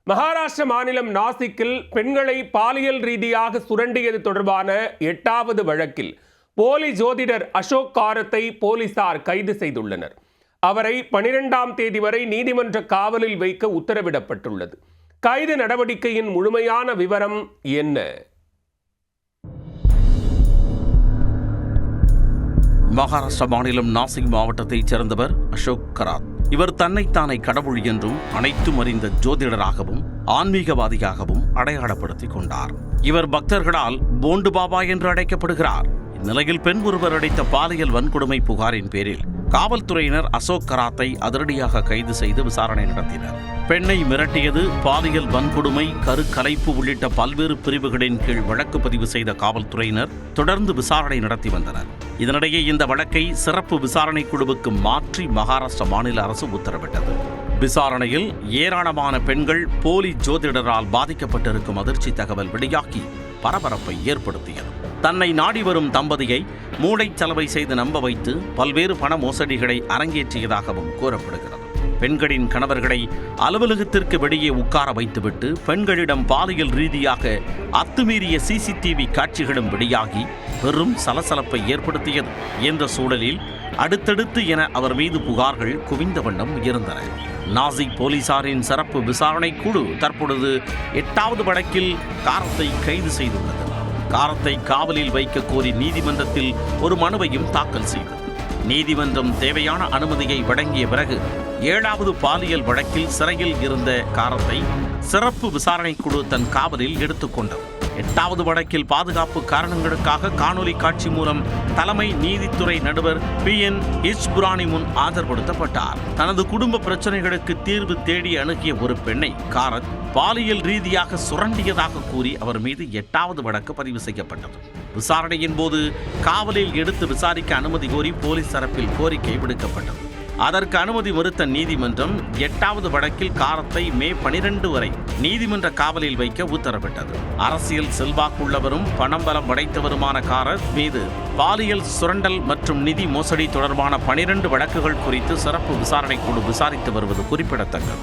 மகாராஷ்டிர மாநிலம் நாசிக்கில் பெண்களை பாலியல் ரீதியாக சுரண்டியது தொடர்பான 8வது வழக்கில் போலி ஜோதிடர் அசோக் காரத்தை போலீசார் கைது செய்துள்ளனர். அவரை 12ஆம் தேதி வரை நீதிமன்ற காவலில் வைக்க உத்தரவிடப்பட்டுள்ளது. கைது நடவடிக்கையின் முழுமையான விவரம் என்ன? மகாராஷ்டிரா மாநிலம் நாசிக் மாவட்டத்தைச் சேர்ந்தவர் அசோக் கராத். இவர் தன்னைத்தானே கடவுள் என்றும் அனைத்தும் அறிந்த ஜோதிடராகவும் ஆன்மீகவாதியாகவும் அடையாளப்படுத்திக் கொண்டார். இவர் பக்தர்களால் போண்டு பாபா என்று அழைக்கப்படுகிறார். இந்நிலையில் பெண் ஒருவர் அளித்த பாலியல் வன்கொடுமை புகாரின் பேரில் காவல்துறையினர் அசோக் கராத்தை அதிரடியாக கைது செய்து விசாரணை நடத்தினர். பெண்ணை மிரட்டியது, பாலியல் வன்கொடுமை, கருக்கலைப்பு உள்ளிட்ட பல்வேறு பிரிவுகளின் கீழ் வழக்கு பதிவு செய்த காவல்துறையினர் தொடர்ந்து விசாரணை நடத்தி வந்தனர். இதனிடையே இந்த வழக்கை சிறப்பு விசாரணை குழுவுக்கு மாற்றி மகாராஷ்டிரா மாநில அரசு உத்தரவிட்டது. விசாரணையில் ஏராளமான பெண்கள் போலி ஜோதிடரால் பாதிக்கப்பட்டிருக்கும் அதிர்ச்சி தகவல் வெளியாகி பரபரப்பை ஏற்படுத்தியது. தன்னை நாடி வரும் தம்பதியை மூளைச்சலவை செய்து நம்ப வைத்து பல்வேறு பண மோசடிகளை அரங்கேற்றியதாகவும் கூறப்படுகிறது. பெண்களின் கணவர்களை அலுவலகத்திற்கு வெளியே உட்கார வைத்துவிட்டு பெண்களிடம் பாலியல் ரீதியாக அத்துமீறிய சிசிடிவி காட்சிகளும் வெளியாகி பெரும் சலசலப்பை ஏற்படுத்தியது. என்ற சூழலில் அடுத்தடுத்து என அவர் மீது புகார்கள் குவிந்த வண்ணம் இருந்தன. நாசிக் போலீசாரின் சிறப்பு விசாரணை குழு தற்பொழுது 8வது வழக்கில் காரத்தை கைது செய்துள்ளது. காரத்தை காவலில் வைக்க கோரி நீதிமன்றத்தில் ஒரு மனுவையும் தாக்கல் செய்தது. நீதிமன்றம் தேவையான அனுமதியை வழங்கிய பிறகு 7வது பாலியல் வழக்கில் சிறையில் இருந்த காரத்தை சிறப்பு விசாரணை குழு தன் காவலில் எடுத்துக்கொண்டது. 8வது வழக்கில் பாதுகாப்பு காரணங்களுக்காக காணொலி காட்சி மூலம் தலைமை நீதித்துறை நடுவர் PN இச்புராணி முன் ஆஜர்படுத்தப்பட்டார். தனது குடும்ப பிரச்சனைகளுக்கு தீர்வு தேடி அணுகிய ஒரு பெண்ணை காரத் பாலியல் ரீதியாக சுரண்டியதாக கூறி அவர் மீது 8வது வழக்கு பதிவு செய்யப்பட்டது. விசாரணையின் போது காவலில் எடுத்து விசாரிக்க அனுமதி கோரி போலீஸ் தரப்பில் கோரிக்கை விடுக்கப்பட்டது. அதற்கு அனுமதி மறுத்த நீதிமன்றம் 8வது வழக்கில் காரத்தை மே 12 வரை நீதிமன்ற காவலில் வைக்க உத்தரவிட்டது. அரசியல் செல்வாக்குள்ளவரும் பணம்பலம் படைத்தவருமான காரத் மீது பாலியல் சுரண்டல் மற்றும் நிதி மோசடி தொடர்பான 12 வழக்குகள் குறித்து சிறப்பு விசாரணை குழு விசாரித்து வருவது குறிப்பிடத்தக்கது.